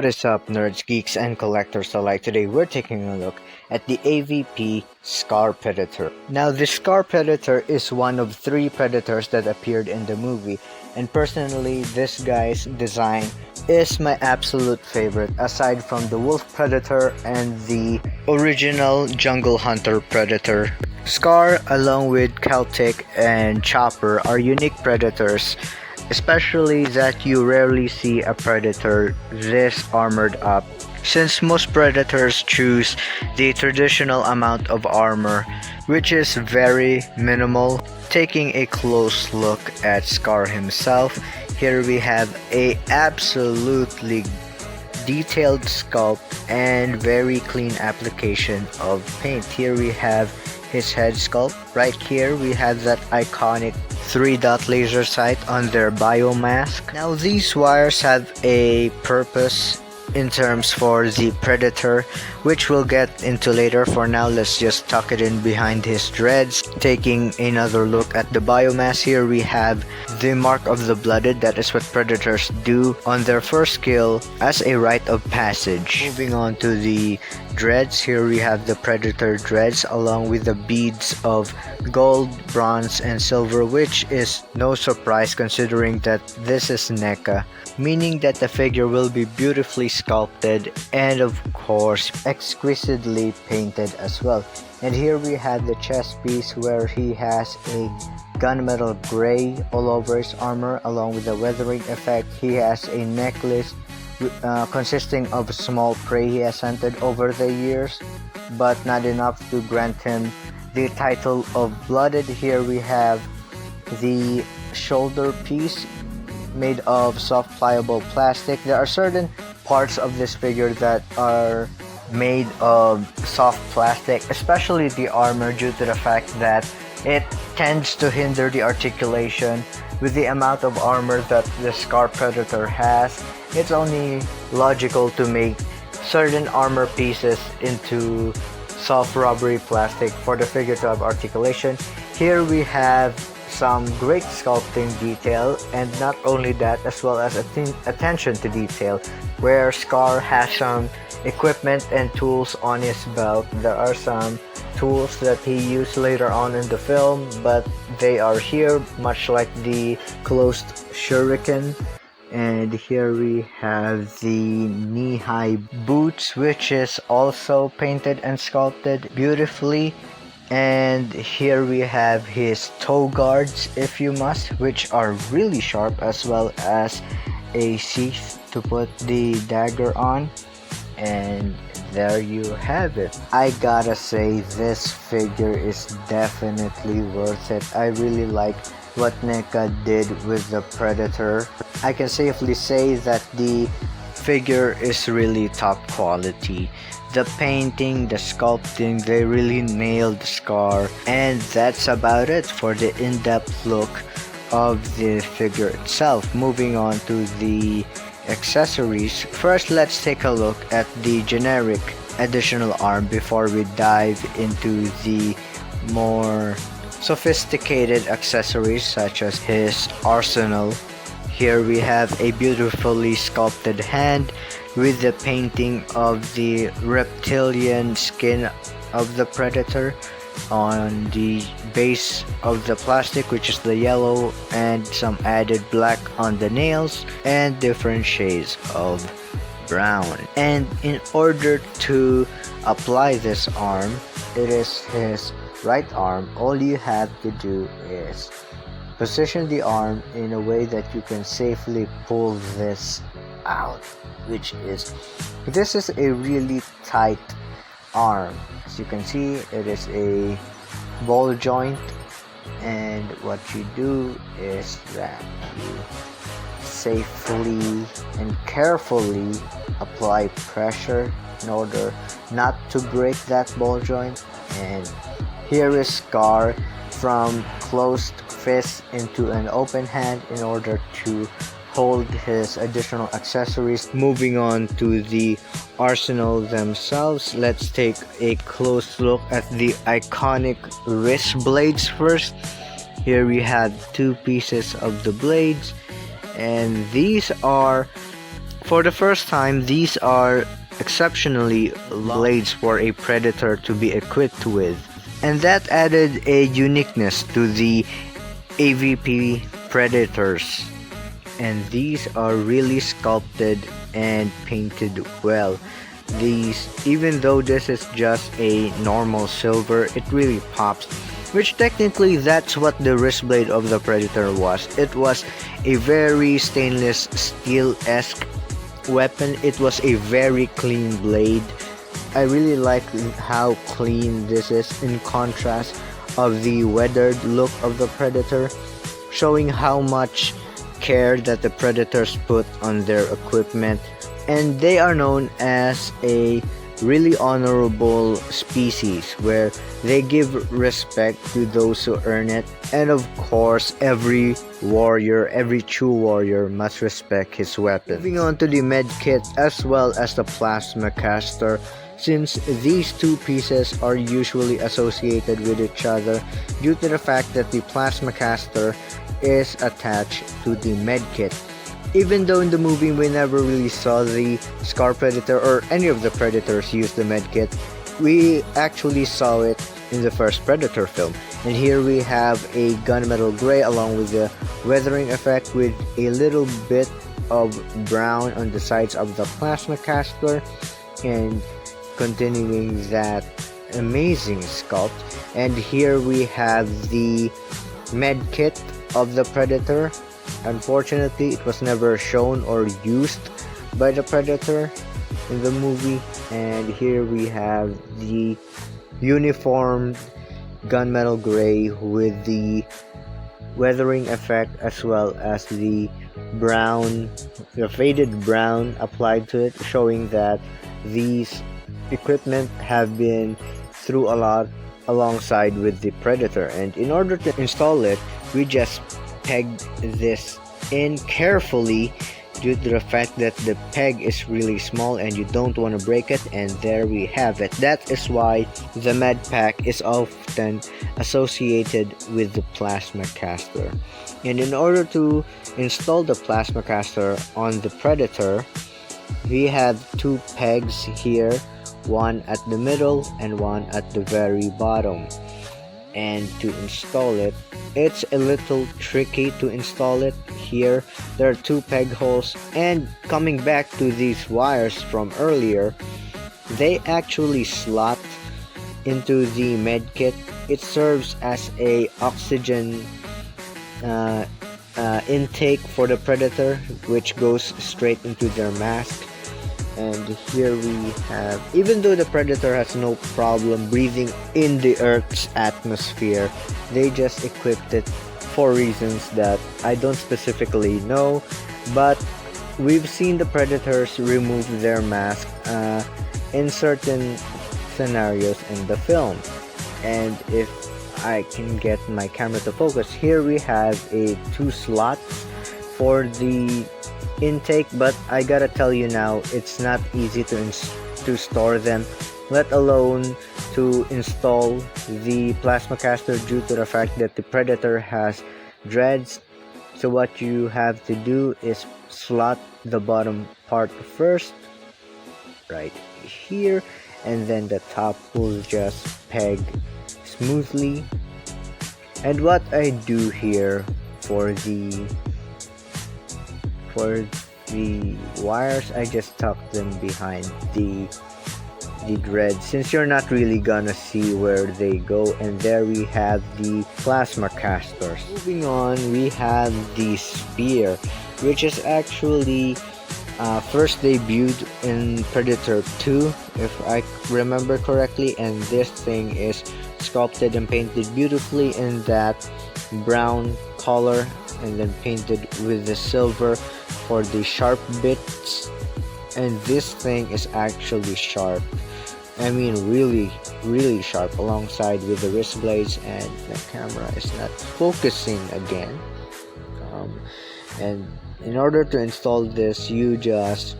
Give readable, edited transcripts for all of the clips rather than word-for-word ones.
What is up, nerds, geeks, and collectors alike? Today we're taking a look at the AVP Scar Predator. Now, the Scar Predator is one of three Predators that appeared in the movie, and personally, this guy's design is my absolute favorite, aside from the Wolf Predator and the original Jungle Hunter Predator. Scar, along with Celtic and Chopper, are unique predators, especially that you rarely see a predator this armored up, since most predators choose the traditional amount of armor, which is very minimal. Taking a close look at Scar himself, here we have a absolutely detailed sculpt and very clean application of paint. Here we have his head sculpt. Right here we have that iconic 3-dot laser sight on their biomask. Now these wires have a purpose in terms for the predator, which we'll get into later. For now, let's just tuck it in behind his dreads. Taking another look at the biomass, here we have the mark of the blooded. That is what predators do on their first kill as a rite of passage. Moving on to the dreads, here we have the predator dreads along with the beads of gold, bronze, and silver, which is no surprise considering that this is Neca, meaning that the figure will be beautifully sculpted and of course exquisitely painted as well. And here we have the chest piece where he has a gunmetal gray all over his armor along with the weathering effect. He has a necklace consisting of small prey he has hunted over the years, but not enough to grant him the title of blooded. Here we have the shoulder piece made of soft pliable plastic. There are certain parts of this figure that are made of soft plastic, especially the armor, due to the fact that it tends to hinder the articulation. With the amount of armor that the Scar Predator has, it's only logical to make certain armor pieces into soft rubbery plastic for the figure to have articulation. Here we have some great sculpting detail, and not only that, as well as attention to detail, where Scar has some equipment and tools on his belt. There are some tools that he used later on in the film, but they are here, much like the closed shuriken. And here we have the knee-high boots, which is also painted and sculpted beautifully. And here we have his toe guards, if you must, which are really sharp, as well as a sheath to put the dagger on. And there you have it. I gotta say, this figure is definitely worth it. I really like what Neca did with the Predator. I can safely say that the figure is really top quality. The painting, the sculpting, they really nailed Scar. And that's about it for the in-depth look of the figure itself. Moving on to the accessories. First, let's take a look at the generic additional arm before we dive into the more sophisticated accessories such as his arsenal. Here we have a beautifully sculpted hand with the painting of the reptilian skin of the predator on the base of the plastic, which is the yellow, and some added black on the nails and different shades of brown. And in order to apply this arm, it is his right arm. All you have to do is position the arm in a way that you can safely pull this out, this is a really tight arm. As you can see, it is a ball joint, and what you do is that you safely and carefully apply pressure in order not to break that ball joint. And here is Scar from closed fist into an open hand in order to hold his additional accessories. Moving on to the arsenal themselves, let's take a close look at the iconic wrist blades first. Here we have two pieces of the blades, and these are For the first time, these are exceptionally blades for a predator to be equipped with, and that added a uniqueness to the AVP predators. And these are really sculpted and painted well. These, even though this is just a normal silver, it really pops. Which technically that's what the wrist blade of the Predator was. It was a very stainless steel-esque weapon. It was a very clean blade. I really like how clean this is in contrast of the weathered look of the Predator, showing how much care that the Predators put on their equipment. And they are known as a really honorable species where they give respect to those who earn it, and of course every warrior, every true warrior must respect his weapon. Moving on to the med kit as well as the plasma caster, since these two pieces are usually associated with each other due to the fact that the plasma caster is attached to the med kit. Even though in the movie we never really saw the Scar Predator or any of the Predators use the medkit, we actually saw it in the first Predator film. And here we have a gunmetal gray along with the weathering effect with a little bit of brown on the sides of the plasma caster, and continuing that amazing sculpt. And here we have the medkit of the Predator. Unfortunately, it was never shown or used by the Predator in the movie. And here we have the uniformed gunmetal gray with the weathering effect as well as the brown, the faded brown applied to it, showing that these equipment have been through a lot alongside with the Predator. And in order to install it, we just pegged this in carefully due to the fact that the peg is really small and you don't want to break it. And there we have it. That is why the med pack is often associated with the plasma caster. And in order to install the plasma caster on the Predator, we have two pegs here, one at the middle and one at the very bottom. And to install it, it's a little tricky to install it. Here there are two peg holes, and coming back to these wires from earlier, they actually slot into the med kit. It serves as a oxygen intake for the Predator, which goes straight into their mask. And here we have, even though the Predator has no problem breathing in the Earth's atmosphere, they just equipped it for reasons that I don't specifically know, but we've seen the Predators remove their mask in certain scenarios in the film. And if I can get my camera to focus, here we have two slots for the intake, but I gotta tell you now, it's not easy to store them, let alone to install the plasma caster due to the fact that the Predator has dreads. So what you have to do is slot the bottom part first, right here, and then the top will just peg smoothly. And what I do here for the wires, I just tuck them behind the dread, since you're not really gonna see where they go. And there we have the plasma casters. Moving on, we have the spear, which is actually first debuted in Predator 2, if I remember correctly, and this thing is sculpted and painted beautifully in that brown color, and then painted with the silver for the sharp bits. And this thing is actually sharp, I mean really sharp, alongside with the wrist blades. And the camera is not focusing again. And in order to install this, you just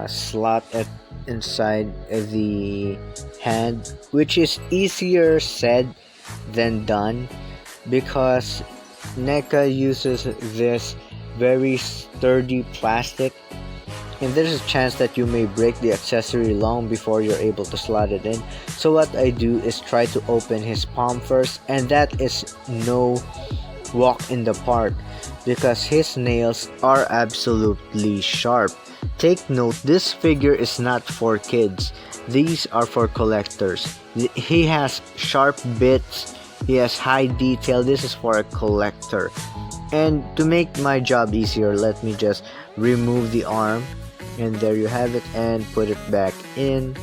slot it inside the hand, which is easier said than done, because Neca uses this very sturdy plastic, and there's a chance that you may break the accessory long before you're able to slot it in. So what I do is try to open his palm first, and that is no walk in the park because his nails are absolutely sharp. Take note, this figure is not for kids. These are for collectors. He has sharp bits, he has high detail. This is for a collector. And to make my job easier, let me just remove the arm, and there you have it, and put it back in.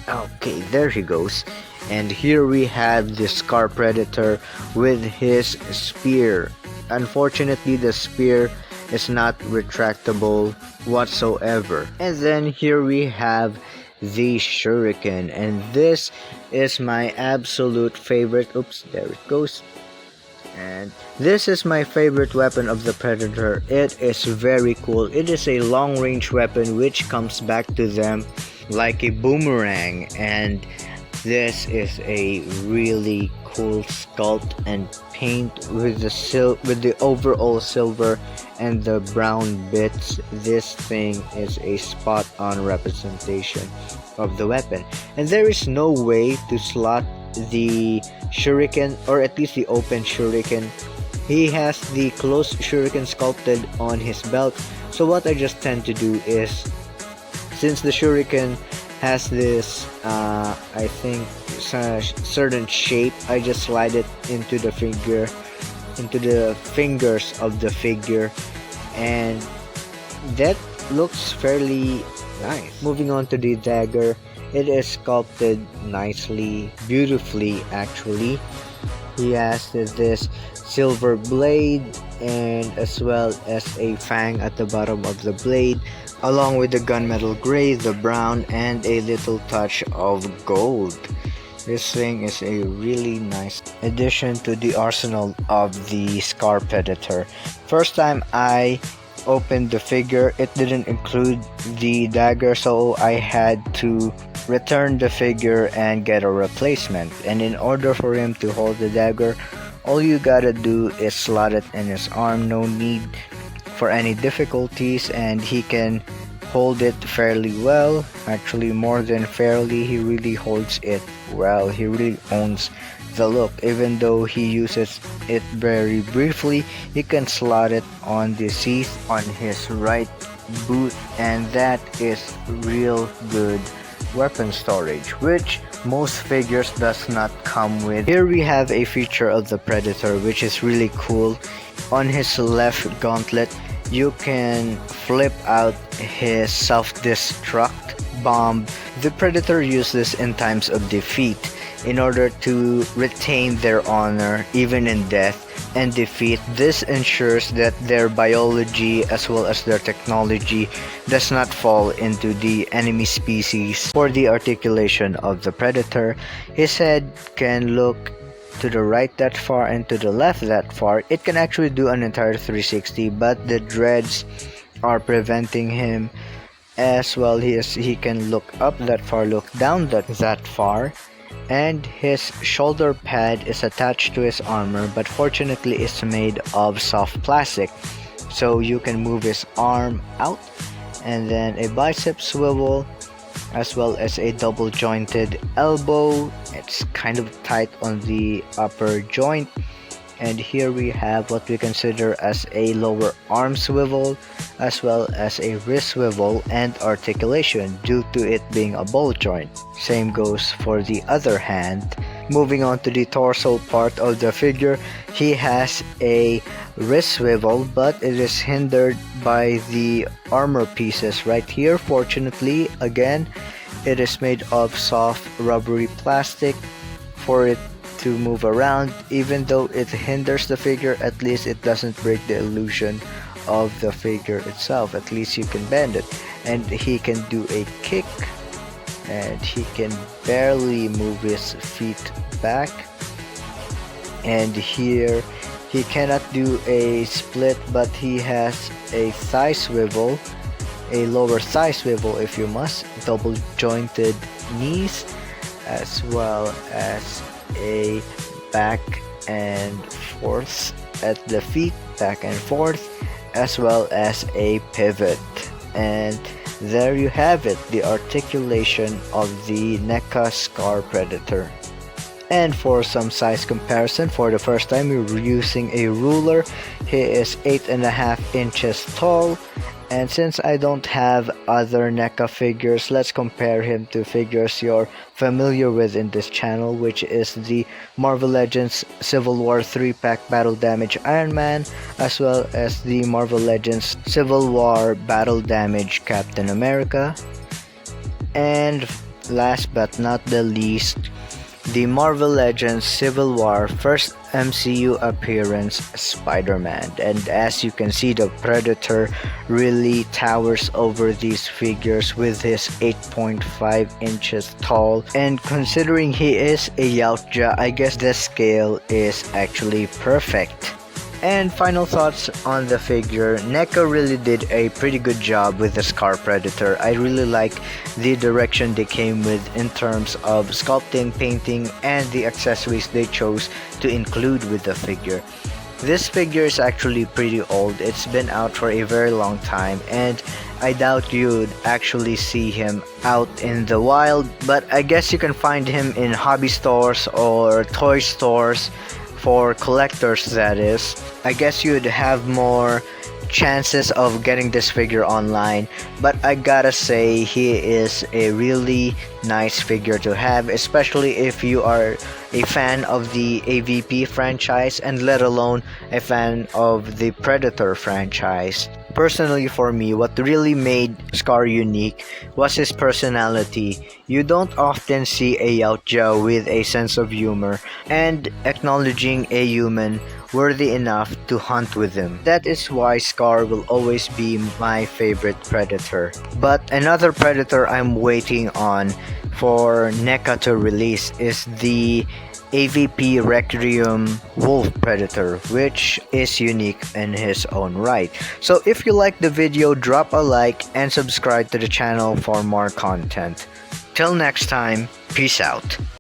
Okay, there he goes. And here we have the Scar Predator with his spear. Unfortunately, the spear is not retractable whatsoever. And then here we have the Shuriken, and this is my absolute favorite. Oops, there it goes. And this is my favorite weapon of the Predator. It is very cool. It is a long range weapon which comes back to them like a boomerang, and this is a really cool sculpt and paint with the overall silver and the brown bits. This thing is a spot on representation of the weapon, and there is no way to slot the Shuriken, or at least the open Shuriken. He has the closed Shuriken sculpted on his belt. So what I just tend to do is, since the Shuriken has this I think certain shape, I just slide it into the figure, into the fingers of the figure, and that looks fairly nice. Moving on to the dagger, it is sculpted nicely, beautifully actually. He has this silver blade, and as well as a fang at the bottom of the blade, along with the gunmetal gray, the brown, and a little touch of gold. This thing is a really nice addition to the arsenal of the Scar Predator. First time I opened the figure, it didn't include the dagger, so I had to return the figure and get a replacement. And in order for him to hold the dagger, all you gotta do is slot it in his arm. No need for any difficulties, and he can hold it fairly well. Actually, more than fairly, he really holds it well. He really owns the look. Even though he uses it very briefly, he can slot it on the seat on his right boot, and that is real good weapon storage, which most figures does not come with. Here we have a feature of the Predator which is really cool. On his left gauntlet, you can flip out his self-destruct bomb. The Predator uses this in times of defeat in order to retain their honor even in death and defeat. This ensures that their biology as well as their technology does not fall into the enemy species. For the articulation of the Predator, his head can look to the right that far and to the left that far. It can actually do an entire 360, but the dreads are preventing him. As well, he can look up that far, look down that far, and his shoulder pad is attached to his armor, but fortunately it's made of soft plastic, so you can move his arm out, and then a bicep swivel, as well as a double jointed elbow. It's kind of tight on the upper joint. And here we have what we consider as a lower arm swivel, as well as a wrist swivel and articulation due to it being a ball joint. Same goes for the other hand. Moving on to the torso part of the figure, he has a wrist swivel, but it is hindered by the armor pieces right here. Fortunately, again, it is made of soft rubbery plastic for it to move around. Even though it hinders the figure, at least it doesn't break the illusion of the figure itself. At least you can bend it. And he can do a kick, and he can barely move his feet back. And here he cannot do a split, but he has a thigh swivel, a lower thigh swivel if you must, double jointed knees, as well as a back and forth at the feet back and forth, as well as a pivot. And there you have it, the articulation of the Neca Scar Predator. And for some size comparison, for the first time we're using a ruler. He is 8.5 inches tall. And since I don't have other Neca figures, let's compare him to figures you're familiar with in this channel, which is the Marvel Legends Civil War 3-pack Battle Damage Iron Man, as well as the Marvel Legends Civil War Battle Damage Captain America. And last but not the least, the Marvel Legends Civil War First MCU Appearance Spider-Man. And as you can see, the Predator really towers over these figures with his 8.5 inches tall. And considering he is a Yautja, I guess the scale is actually perfect. And final thoughts on the figure, Neca really did a pretty good job with the Scar Predator. I really like the direction they came with in terms of sculpting, painting, and the accessories they chose to include with the figure. This figure is actually pretty old. It's been out for a very long time, and I doubt you'd actually see him out in the wild, but I guess you can find him in hobby stores or toy stores. For collectors, that is. I guess you'd have more chances of getting this figure online, but I gotta say he is a really nice figure to have, especially if you are a fan of the AVP franchise and let alone a fan of the Predator franchise. Personally, for me, what really made Scar unique was his personality. You don't often see a Yautja with a sense of humor and acknowledging a human worthy enough to hunt with him. That is why Scar will always be my favorite Predator. But another Predator I'm waiting on for Neca to release is the AVP Requiem Wolf Predator, which is unique in his own right. So if you like the video, drop a like and subscribe to the channel for more content. Till next time, peace out.